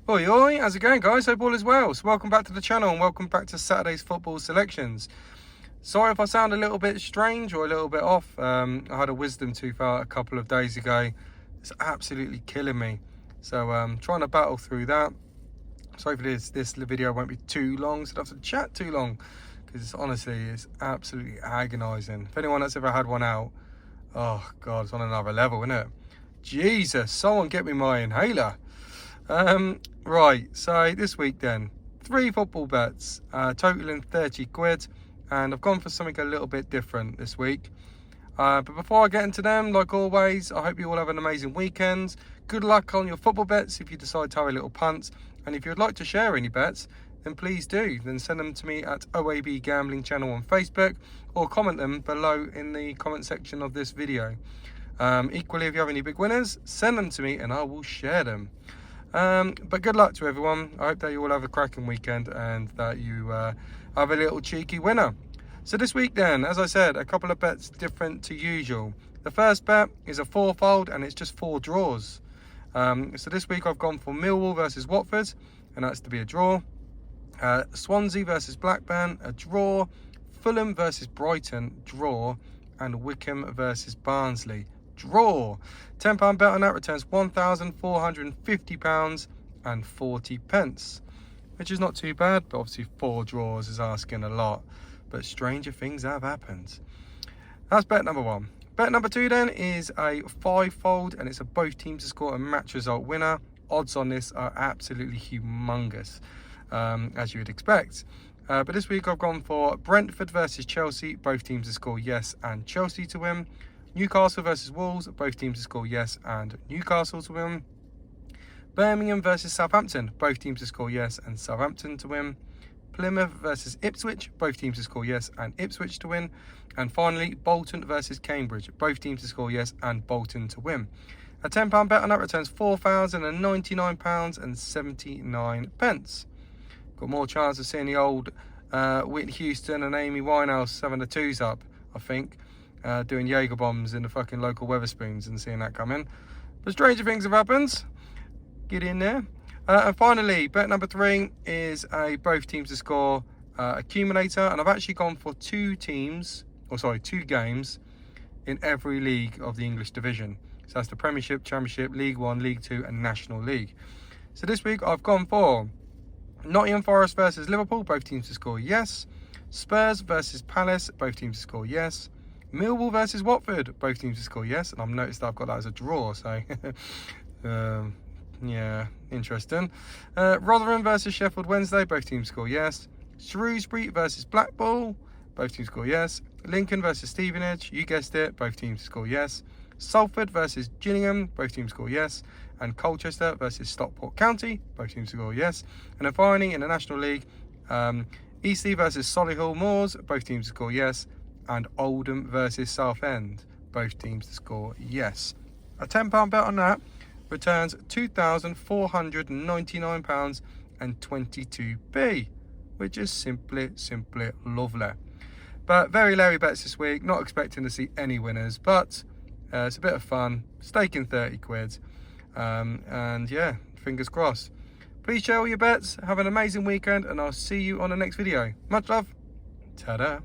Oi, oi, how's it going, guys? Hope all is well. So welcome back to the channel and welcome back to Saturday's football selections. Sorry if I sound a little bit strange or a little bit off. I had a wisdom tooth out a couple of days ago. It's absolutely killing me. So trying to battle through that. Sorry for this video won't be too long, so I don't have to chat too long, because honestly, it's absolutely agonising. If anyone that's ever had one out, oh God, it's on another level, isn't it? Jesus, someone get me my inhaler. Right, so this week then, 3 football bets, totaling 30 quid, and I've gone for something a little bit different this week. But before I get into them, like always, I hope you all have an amazing weekend. Good luck on your football bets if you decide to have a little punt, and if you'd like to share any bets, then please do. Then send them to me at OAB Gambling Channel on Facebook, or comment them below in the comment section of this video. Equally, if you have any big winners, send them to me and I will share them. But good luck to everyone. I hope that you all have a cracking weekend and that you have a little cheeky winner. So this week then, as I said, a couple of bets different to usual. The first bet is a 4-fold and it's just 4 draws. So this week I've gone for Millwall Vs Watford, and that's to be a draw. Swansea Vs Blackburn, a draw. Fulham Vs Brighton, draw. And Wycombe Vs Barnsley, draw. £10 bet on that returns £1,450 and 40 pence, which is not too bad, but obviously 4 draws is asking a lot. But stranger things have happened. That's bet number 1. Bet number 2 then is a 5-fold, and it's a both teams to score a match result winner. Odds on this are absolutely humongous, as you would expect. But this week I've gone for Brentford Vs Chelsea, both teams to score yes and Chelsea to win. Newcastle Vs Wolves, both teams to score yes and Newcastle to win. Birmingham Vs Southampton, both teams to score yes and Southampton to win. Plymouth Vs Ipswich, both teams to score yes and Ipswich to win. And finally, Bolton Vs Cambridge, both teams to score yes and Bolton to win. A £10 bet on that returns £4,099 and 79 pence. Got more chance of seeing the old Whitney Houston and Amy Winehouse having the 2s up, I think. Doing Jaeger bombs in the fucking local Weatherspoons and seeing that come in. But stranger things have happened. Get in there. And finally, bet number 3 is a both teams to score accumulator. And I've actually gone for 2 games in every league of the English division. So that's the Premiership, Championship, League 1, League 2 and National League. So this week I've gone for Nottingham Forest versus Liverpool, both teams to score yes. Spurs versus Palace, both teams to score yes. Millwall versus Watford, both teams to score yes. And I've noticed that I've got that as a draw, so yeah, interesting. Rotherham versus Sheffield Wednesday, both teams score yes. Shrewsbury versus Blackpool, both teams score yes. Lincoln versus Stevenage, you guessed it, both teams score yes. Salford versus Gillingham, both teams score yes. And Colchester versus Stockport County, both teams score yes. And then finally in the National League, Eastleigh versus Solihull Moors, both teams score yes. And Oldham versus Southend, both teams to score yes. A £10 bet on that returns £2,499 and 22p, which is simply lovely. But very Larry bets this week, not expecting to see any winners, but it's a bit of fun, staking 30 quid, and yeah, fingers crossed. Please share all your bets, have an amazing weekend, and I'll see you on the next video. Much love, ta-da.